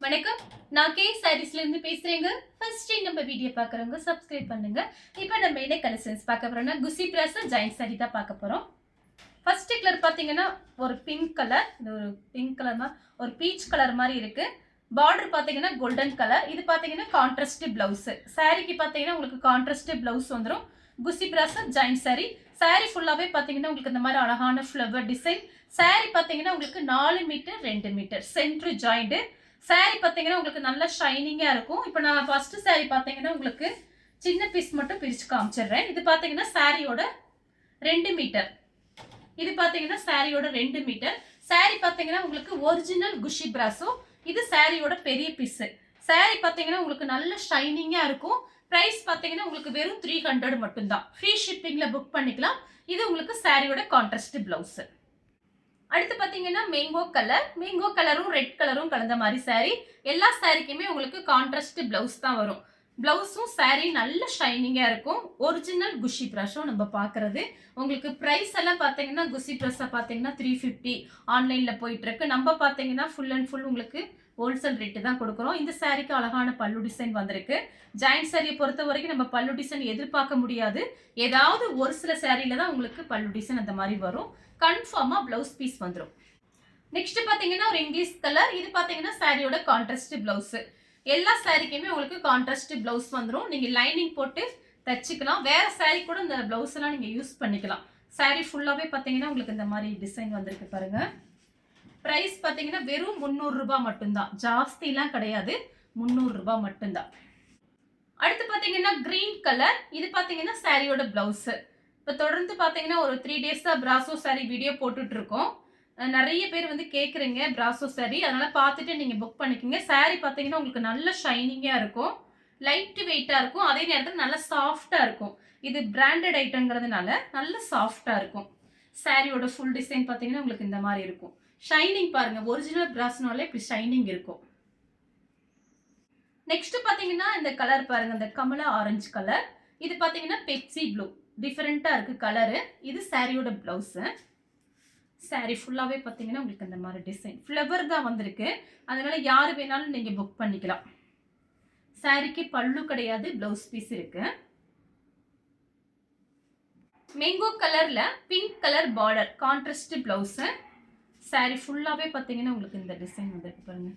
வணக்கம். நான் கே சாரீஸ்ல இருந்து பேசுறேங்க. ஃபர்ஸ்ட் நம்ம வீடியோ பார்க்குறவங்க சப்ஸ்கிரைப் பண்ணுங்க. இப்போ நம்ம என்ன கலெக்ஷன்ஸ் பார்க்க போறோம்னா குசி பிராஸ் ஜாயிண்ட் சாரி தான் பார்க்க போறோம். ஃபர்ஸ்ட் கலர் பார்த்தீங்கன்னா ஒரு பிங்க் கலர், இது ஒரு பிங்க் கலர்னா ஒரு பீச் கலர் மாதிரி இருக்கு. பார்டர் பார்த்தீங்கன்னா கோல்டன் கலர். இது பார்த்தீங்கன்னா கான்ட்ராஸ்ட் பிளவுஸ். சாரிக்கு பார்த்தீங்கன்னா உங்களுக்கு கான்ட்ராஸ்ட் பிளவுஸ் வந்துடும். குசி பிராஸ் ஜாயிண்ட் சாரி. சாரி ஃபுல்லாவே பார்த்தீங்கன்னா உங்களுக்கு இந்த மாதிரி அழகான ஃப்ளவர் டிசைன். சாரி பார்த்தீங்கன்னா உங்களுக்கு 4 metre 2 metre centre joint. Sari பார்த்தீங்கன்னா உங்களுக்கு நல்ல ஷைனிங்காக இருக்கும். இப்போ நான் ஃபர்ஸ்ட் சாரி பார்த்தீங்கன்னா உங்களுக்கு சின்ன பீஸ் மட்டும் பிரித்து காமிச்சிடுறேன். இது பார்த்தீங்கன்னா சாரியோட 2 மீட்டர். இது பார்த்தீங்கன்னா சாரியோட 2 மீட்டர். சாரி பார்த்தீங்கன்னா உங்களுக்கு ஒரிஜினல் குஷி பிராஸோ. இது சாரியோட பெரிய பீஸு. சாரி பார்த்தீங்கன்னா உங்களுக்கு நல்ல ஷைனிங்காக இருக்கும். ப்ரைஸ் பார்த்தீங்கன்னா உங்களுக்கு வெறும் 300 மட்டும்தான். ஃப்ரீ ஷிப்பிங்கில் புக் பண்ணிக்கலாம். இது உங்களுக்கு சாரியோட கான்ட்ராஸ்ட் பிளவுஸு. அடுத்து பார்த்தீங்கன்னா மேங்கோ கலரும் ரெட் கலரும் கலந்த மாதிரி சாரி. எல்லா சாரிக்குமே உங்களுக்கு கான்ட்ராஸ்ட் பிளவுஸ் தான் வரும். பிளவுஸும் சாரி நல்ல ஷைனிங்காக இருக்கும். ஒரிஜினல் குஷி ப்ரஷும் நம்ம பார்க்குறது. உங்களுக்கு ப்ரைஸ் எல்லாம் பார்த்தீங்கன்னா குஷி ப்ரஷ்ஷை பார்த்தீங்கன்னா 350 ஆன்லைனில் போயிட்டுருக்கு. நம்ம பார்த்தீங்கன்னா ஃபுல் அண்ட் ஃபுல் உங்களுக்கு ஹோல்சேல் ரேட்டு தான் கொடுக்குறோம். இந்த சாரிக்கு அழகான பல்லு டிசைன் வந்திருக்கு. ஜாயிண்ட் சாரியை பொறுத்த வரைக்கும் நம்ம பல்லு டிசைன் எதிர்பார்க்க முடியாது. ஏதாவது ஒரு சில சாரியில தான் உங்களுக்கு பல்லு டிசைன் அந்த மாதிரி வரும். கன்ஃபார்மாக ப்ளவுஸ் பீஸ் வந்துடும். நெக்ஸ்ட் பார்த்தீங்கன்னா ஒரு இங்கிலீஷ் கலர். இது பார்த்தீங்கன்னா சாரியோட கான்ட்ராஸ்ட் பிளவுஸ். எல்லா சாரிக்குமே உங்களுக்கு கான்ட்ராஸ்ட் பிளவுஸ் வந்துடும். நீங்கள் லைனிங் போட்டு தச்சுக்கலாம். வேற சாரி கூட இந்த பிளவுஸ் எல்லாம் நீங்கள் யூஸ் பண்ணிக்கலாம். சாரி ஃபுல்லாகவே பார்த்தீங்கன்னா உங்களுக்கு இந்த மாதிரி டிசைன் வந்திருக்கு பாருங்க. ப்ரைஸ் பார்த்தீங்கன்னா வெறும் 300 ரூபாய் மட்டும்தான். ஜாஸ்திலாம் கிடையாது, 300 ரூபாய் மட்டும்தான். அடுத்து பார்த்தீங்கன்னா கிரீன் கலர். இது பார்த்தீங்கன்னா சாரியோட பிளவுஸ். இப்போ தொடர்ந்து பார்த்தீங்கன்னா ஒரு 3 டேஸாக பிராசோ சாரி வீடியோ போட்டுட்டு இருக்கோம். நிறைய பேர் வந்து கேட்குறீங்க பிராசோ சாரி, அதனால பார்த்துட்டு நீங்கள் புக் பண்ணிக்கோங்க. சாரி பார்த்தீங்கன்னா உங்களுக்கு நல்ல ஷைனிங்காக இருக்கும், லைட் வெயிட்டாக இருக்கும், அதே நேரத்தில் நல்லா சாஃப்டாக இருக்கும். இது பிராண்டட் ஐட்டங்கிறதுனால நல்ல சாஃப்டாக இருக்கும். சாரியோட ஃபுல் டிசைன் பார்த்தீங்கன்னா உங்களுக்கு இந்த மாதிரி இருக்கும். ஷைனிங் பாருங்க, ஒரிஜினல் பிராஸ்னால இப்படி ஷைனிங் இருக்கும். நெக்ஸ்ட் பார்த்தீங்கன்னா இந்த கலர் பாருங்க, இந்த கமலா ஆரஞ்சு கலர். இது பார்த்தீங்கன்னா பெப்சி ப்ளூ, டிஃப்ரெண்ட்டாக இருக்குது கலரு. இது சாரியோட ப்ளவுஸு. சாரி ஃபுல்லாகவே பார்த்தீங்கன்னா உங்களுக்கு இந்த மாதிரி டிசைன் ஃப்ளவர் தான் வந்திருக்கு. அதனால யார் வேணாலும் நீங்கள் புக் பண்ணிக்கலாம். சாரிக்கு பல்லு கிடையாது, ப்ளவுஸ் பீஸ் இருக்கு. மேங்கோ கலரில் pink colour border, contrast blouse. Sari ஃபுல்லாகவே பார்த்தீங்கன்னா உங்களுக்கு இந்த டிசைன் வந்திருக்கு பாருங்க.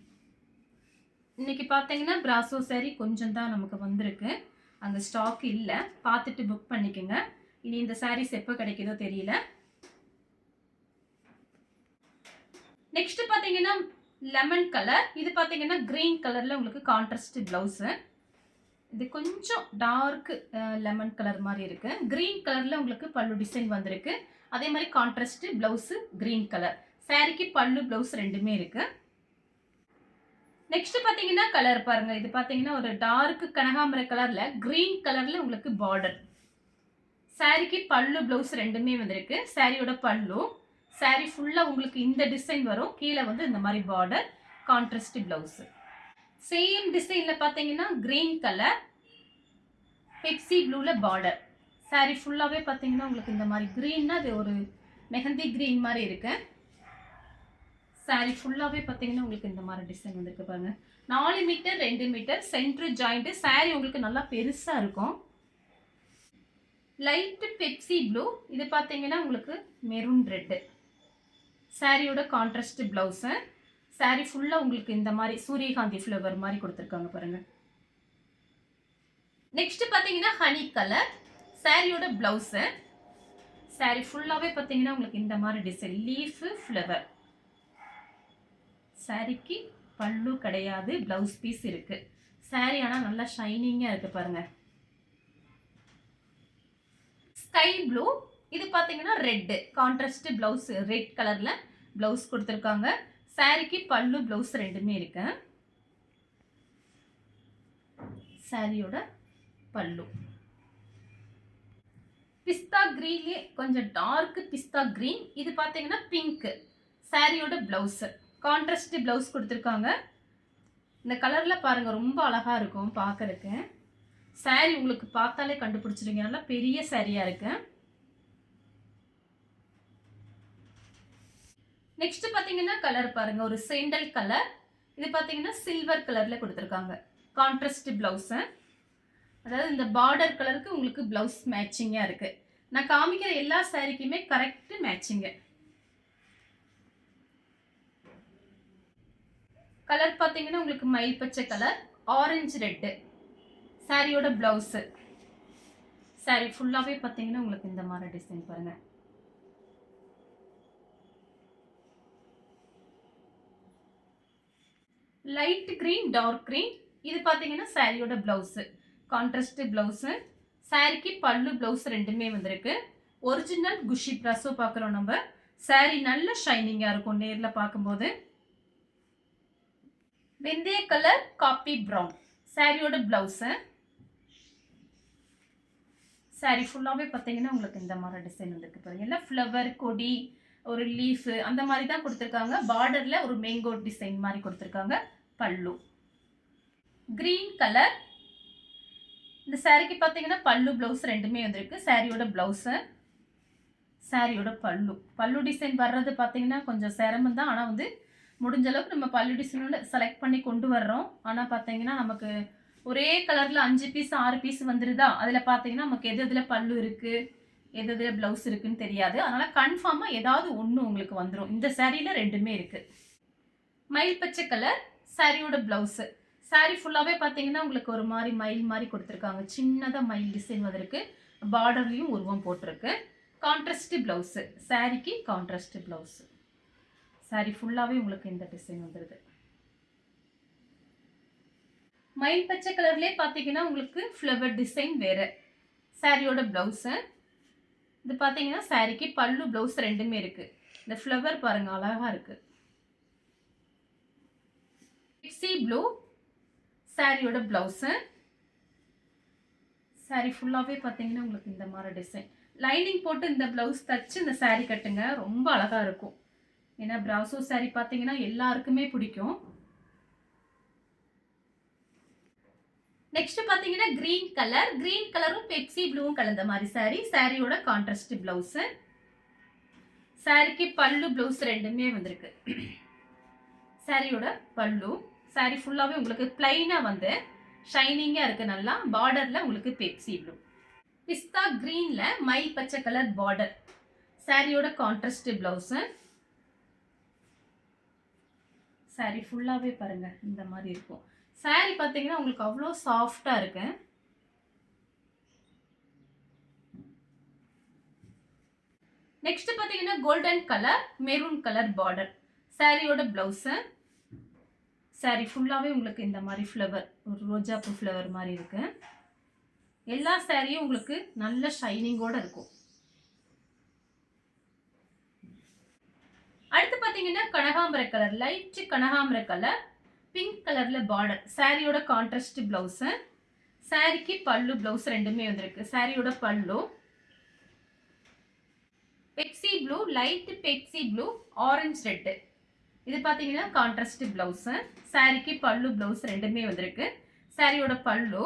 இன்னைக்கு பார்த்தீங்கன்னா பிராசோ சாரி கொஞ்சம் தான் நமக்கு வந்திருக்கு, அங்கே ஸ்டாக் இல்லை. பார்த்துட்டு புக் பண்ணிக்கோங்க. இனி இந்த சாரீஸ் எப்போ கிடைக்குதோ தெரியல. நெக்ஸ்ட் பார்த்தீங்கன்னா லெமன் கலர். இது பார்த்தீங்கன்னா கிரீன் கலரில் உங்களுக்கு கான்ட்ராஸ்ட் பிளவுஸு. இது கொஞ்சம் டார்க் லெமன் கலர் மாதிரி இருக்கு. கிரீன் கலரில் உங்களுக்கு பல்லு டிசைன் வந்திருக்கு. அதே மாதிரி கான்ட்ராஸ்ட் பிளவுஸு கிரீன் கலர். சாரிக்கு பல்லு பிளவுஸ் ரெண்டுமே இருக்கு. நெக்ஸ்ட் பார்த்தீங்கன்னா கலர் பாருங்க. இது பார்த்தீங்கன்னா ஒரு டார்க் கனகாம்பர கலர்ல கிரீன் கலர்ல உங்களுக்கு பார்டர். சாரிக்கு பல்லு பிளவுஸ் ரெண்டுமே வந்திருக்கு. சாரியோட பல்லு. சாரி ஃபுல்லா உங்களுக்கு இந்த டிசைன் வரும். கீழே வந்து இந்த மாதிரி பார்டர், கான்ட்ராஸ்ட் பிளவுஸ். சேம் டிசைன்ல பார்த்தீங்கன்னா கிரீன் கலர் பெப்சி ப்ளூல பார்டர். சாரி ஃபுல்லாவே பார்த்தீங்கன்னா உங்களுக்கு இந்த மாதிரி கிரீன்னா அது ஒரு மெஹந்தி கிரீன் மாதிரி இருக்கு. சாரி ஃபுல்லாகவே பார்த்தீங்கன்னா உங்களுக்கு இந்த மாதிரி டிசைன் வந்துருக்கு பாருங்க. 4 metre 2 metre centre joint. Sari உங்களுக்கு நல்லா பெருசாக இருக்கும். Light Pepsi blue. இது பார்த்தீங்கன்னா உங்களுக்கு மெரூன் ரெட்டு. சாரியோட கான்ட்ராஸ்ட் பிளவுஸு. சாரி ஃபுல்லாக உங்களுக்கு இந்த மாதிரி சூரியகாந்தி ஃப்ளவர் மாதிரி கொடுத்துருக்காங்க பாருங்க. நெக்ஸ்ட் பார்த்தீங்கன்னா ஹனி கலர். சாரியோட பிளவுஸு. சாரி ஃபுல்லாகவே பார்த்தீங்கன்னா உங்களுக்கு இந்த மாதிரி டிசைன் லீஃப் ஃப்ளவர். சாரிக்கு பல்லு கிடையாது, பிளவுஸ் பீஸ் இருக்கு. சாரி ஆனால் நல்லா ஷைனிங்காக இருக்கு பாருங்க. Sky blue. இது பார்த்தீங்கன்னா ரெட்டு, கான்ட்ராஸ்ட் பிளவுஸ். ரெட் கலர்ல பிளவுஸ் கொடுத்துருக்காங்க. சாரிக்கு பல்லு பிளவுஸ் ரெண்டுமே இருக்கு. சாரியோட பல்லு பிஸ்தா கிரீன்லே கொஞ்சம் டார்க் பிஸ்தா கிரீன். இது பார்த்தீங்கன்னா பிங்க். சாரியோட பிளவுஸ் கான்ட்ராஸ்ட் பிளவுஸ் கொடுத்துருக்காங்க. இந்த கலரில் பாருங்கள் ரொம்ப அழகாக இருக்கும் பார்க்கறதுக்கு. சாரி உங்களுக்கு பார்த்தாலே கண்டுபிடிச்சிருங்க, நல்லா பெரிய சாரியாக இருக்கு. நெக்ஸ்ட் பார்த்தீங்கன்னா கலர் பாருங்கள், ஒரு சேண்டல் கலர். இது பார்த்தீங்கன்னா சில்வர் கலரில் கொடுத்துருக்காங்க. கான்ட்ராஸ்ட் ப்ளவுஸு, அதாவது இந்த பார்டர் கலருக்கு உங்களுக்கு ப்ளவுஸ் மேட்சிங்காக இருக்குது. நான் காமிக்கிற எல்லா சாரீக்குமே கரெக்டு மேட்சிங்கு. கலர் பார்த்தீங்கன்னா உங்களுக்கு மயில் பச்சை கலர், ஆரஞ்சு ரெட்டு. சாரியோட ப்ளவுஸு, சாரி ஃபுல்லாகவே பார்த்தீங்கன்னா உங்களுக்கு இந்த மாதிரி டிசைன் பாருங்கள். Light green, dark green. இது பார்த்தீங்கன்னா சாரியோட ப்ளவுஸு, கான்ட்ராஸ்ட் ப்ளவுஸு. சாரிக்கு பல்லு ப்ளவுஸ் ரெண்டுமே வந்திருக்கு. ஒரிஜினல் குஷி ப்ராஸோ பார்க்குறோம் நம்ம. சாரி நல்ல ஷைனிங்காக இருக்கும் நேரில் பார்க்கும்போது. வெந்தய கலர், காப்பி ப்ரௌன். சாரியோட ப்ளவுஸு. சாரி ஃபுல்லாகவே பார்த்தீங்கன்னா உங்களுக்கு இந்த மாதிரி டிசைன் வந்துருக்கு பாருங்க. எல்லாம் ஃப்ளவர், கொடி, ஒரு லீஃபு அந்த மாதிரி தான் கொடுத்துருக்காங்க. பார்டரில் ஒரு மேங்கோ டிசைன் மாதிரி கொடுத்துருக்காங்க. பல்லு கிரீன் கலர். இந்த சாரிக்கு பார்த்தீங்கன்னா பல்லு ப்ளவுஸ் ரெண்டுமே வந்திருக்கு. சாரியோட ப்ளவுஸு, சாரியோட பல்லு. பல்லு டிசைன் வர்றது பார்த்தீங்கன்னா கொஞ்சம் சிரமம் தான். ஆனால் வந்து முடிஞ்ச அளவுக்கு நம்ம பல்லு டிசைனோட செலக்ட் பண்ணி கொண்டு வர்றோம். ஆனால் பார்த்தீங்கன்னா நமக்கு ஒரே கலரில் 5 பீஸ் 6 பீஸ் வந்துருதா, அதில் பார்த்தீங்கன்னா நமக்கு எது எதில் பல்லு இருக்குது, எது எதில் ப்ளவுஸ் இருக்குன்னு தெரியாது. அதனால் கன்ஃபார்மாக ஏதாவது ஒன்று உங்களுக்கு வந்துடும். இந்த சாரியில் ரெண்டுமே இருக்குது. மயில் பச்சை கலர், சாரியோட ப்ளவுஸு. சாரி ஃபுல்லாகவே பார்த்தீங்கன்னா உங்களுக்கு ஒரு மாதிரி மயில் மாதிரி கொடுத்துருக்காங்க. சின்னதாக மயில் டிசைன் வந்திருக்கு. பார்டர்லேயும் உருவம் போட்டிருக்கு. கான்ட்ராஸ்ட் ப்ளவுஸு, சாரிக்கு கான்ட்ராஸ்ட் ப்ளவுஸு. சாரி ஃபுல்லாகவே உங்களுக்கு இந்த டிசைன் வந்துடுது. மயில் பச்சை கலர்லேயே பார்த்தீங்கன்னா உங்களுக்கு ஃப்ளவர் டிசைன் வேறு. சாரியோட ப்ளவுஸு. இது பார்த்தீங்கன்னா சாரிக்கு பல்லு ப்ளவுஸ் ரெண்டுமே இருக்குது. இந்த ஃப்ளவர் பாருங்கள் அழகாக இருக்குது. சி ப்ளூ, சாரியோட ப்ளவுஸு. சாரி ஃபுல்லாகவே பார்த்தீங்கன்னா உங்களுக்கு இந்த மாதிரி டிசைன். லைனிங் போட்டு இந்த ப்ளவுஸ் தச்சு இந்த சாரி கட்டுங்க, ரொம்ப அழகாக இருக்கும். ஏன்னா ப்ராசோ சாரி பார்த்தீங்கன்னா எல்லாருக்குமே பிடிக்கும். நெக்ஸ்ட் பார்த்தீங்கன்னா கிரீன் கலர். கிரீன் கலரும் பெப்சி ப்ளூவும் கலந்த மாதிரி சாரி. சாரியோட கான்ட்ராஸ்ட் ப்ளவுஸு. சாரிக்கு பல்லு ப்ளவுஸ் ரெண்டுமே வந்திருக்கு. சாரியோட பல்லு. சாரி ஃபுல்லாகவே உங்களுக்கு பிளைனாக வந்து ஷைனிங்காக இருக்குது. நல்லா பார்டரில் உங்களுக்கு பெப்சி ப்ளூ. பிஸ்தா க்ரீனில் மயில் பச்சை கலர் பார்டர். சாரியோட கான்ட்ராஸ்ட் ப்ளவுஸு. சாரி ஃபுல்லாகவே பாருங்கள் இந்த மாதிரி இருக்கும். சாரி பார்த்தீங்கன்னா உங்களுக்கு அவ்வளோ சாஃப்டாக இருக்கு. நெக்ஸ்ட் பார்த்தீங்கன்னா golden colour, maroon colour border. சாரியோட ப்ளவுஸு. சாரி ஃபுல்லாகவே உங்களுக்கு இந்த மாதிரி ஃப்ளவர், ஒரு ரோஜாப்பூ ஃப்ளவர் மாதிரி இருக்கு. எல்லா சாரியும் உங்களுக்கு நல்ல ஷைனிங்கோட இருக்கும். அடுத்து பார்த்தீங்கன்னா கனகாம்பர கலர், லைட் கனகாம்பர கலர், பிங்க் கலரில் பார்டர். சாரியோட கான்ட்ராஸ்ட் ப்ளவுஸு. சாரிக்கு பல்லு ப்ளவுஸ் ரெண்டுமே வந்திருக்கு. சாரியோட பல்லு Pepsi blue, light Pepsi blue, orange red. இது பார்த்தீங்கன்னா கான்ட்ராஸ்ட் ப்ளவுஸு. சாரிக்கு பல்லு ப்ளவுஸ் ரெண்டுமே வந்திருக்கு. சாரியோட பல்லு.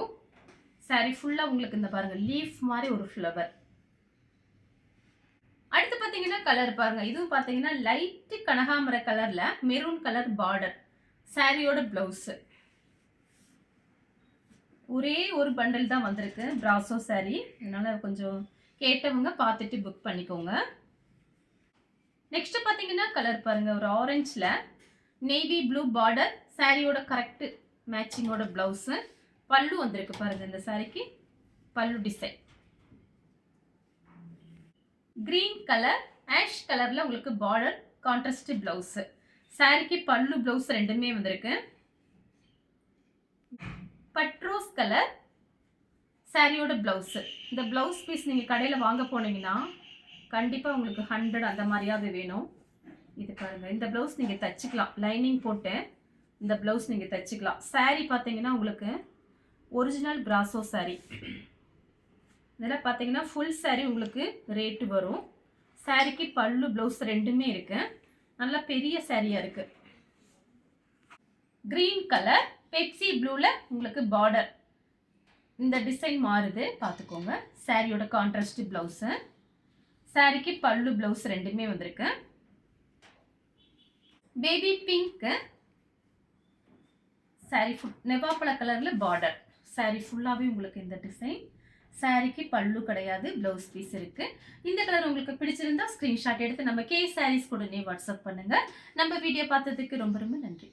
சாரி ஃபுல்லாக உங்களுக்கு இந்த பாருங்கள் லீஃப் மாதிரி ஒரு ஃப்ளவர். அடுத்து பார்த்தீங்கன்னா கலர் பாருங்கள். இதுவும் பார்த்தீங்கன்னா லைட்டு கனகாம்பர கலரில் மெரூன் கலர் பார்டர். சாரியோட ப்ளவுஸு. ஒரே ஒரு பண்டல் தான் வந்திருக்கு ப்ராசோ சாரி. அதனால் கொஞ்சம் கேட்டவங்க பார்த்துட்டு புக் பண்ணிக்கோங்க. நெக்ஸ்ட் பார்த்தீங்கன்னா கலர் பாருங்கள், ஒரு ஆரஞ்சில் நேவி ப்ளூ பார்டர். சாரியோட கரெக்டு மேட்சிங்கோட ப்ளவுஸு. பல்லு வந்திருக்கு பாருங்கள். இந்த சாரிக்கு பல்லு டிசைன். கிரீன் கலர், ஆஷ் கலரில் உங்களுக்கு பார்டர், கான்ட்ராஸ்ட் ப்ளவுஸு. சாரிக்கு பல்லு ப்ளவுஸ் ரெண்டுமே வந்திருக்கு. பட்ரோஸ் கலர், சாரியோட ப்ளவுஸு. இந்த ப்ளவுஸ் பீஸ் நீங்கள் கடையில் வாங்க போனீங்கன்னா கண்டிப்பாக உங்களுக்கு 100 அந்த மாதிரியாவது வேணும். இது பாருங்கள், இந்த ப்ளவுஸ் நீங்கள் தைச்சிக்கலாம். லைனிங் போட்டு இந்த ப்ளவுஸ் நீங்கள் தைச்சிக்கலாம். சாரி பார்த்தீங்கன்னா உங்களுக்கு ஒரிஜினல் ப்ராசோ சாரி. இதெல்லாம் பார்த்தீங்கன்னா ஃபுல் சாரி உங்களுக்கு ரேட்டு வரும். சாரிக்கு பல்லு ப்ளவுஸ் ரெண்டுமே இருக்கு. நல்ல பெரிய சாரியாக இருக்குது. கிரீன் கலர், பெப்சி ப்ளூவில் உங்களுக்கு பார்டர். இந்த டிசைன் மாறுது பார்த்துக்கோங்க. சாரியோட கான்ட்ராஸ்ட் ப்ளவுஸு. சாரிக்கு பல்லு ப்ளவுஸ் ரெண்டுமே வந்திருக்கு. பேபி பிங்க்கு, saree ஃபுல் நெவாப்பழ கலரில் பார்டர். saree ஃபுல்லாகவே உங்களுக்கு இந்த டிசைன். சாரிக்கு பல்லு கிடையாது, ப்ளவுஸ் பீஸ் இருக்கு. இந்த கலர் உங்களுக்கு பிடிச்சிருந்தா ஸ்க்ரீன்ஷாட் எடுத்து நம்ம கே சாரீஸ் உடனே வாட்ஸ்அப் பண்ணுங்க. நம்ம வீடியோ பார்த்ததுக்கு ரொம்ப ரொம்ப நன்றி.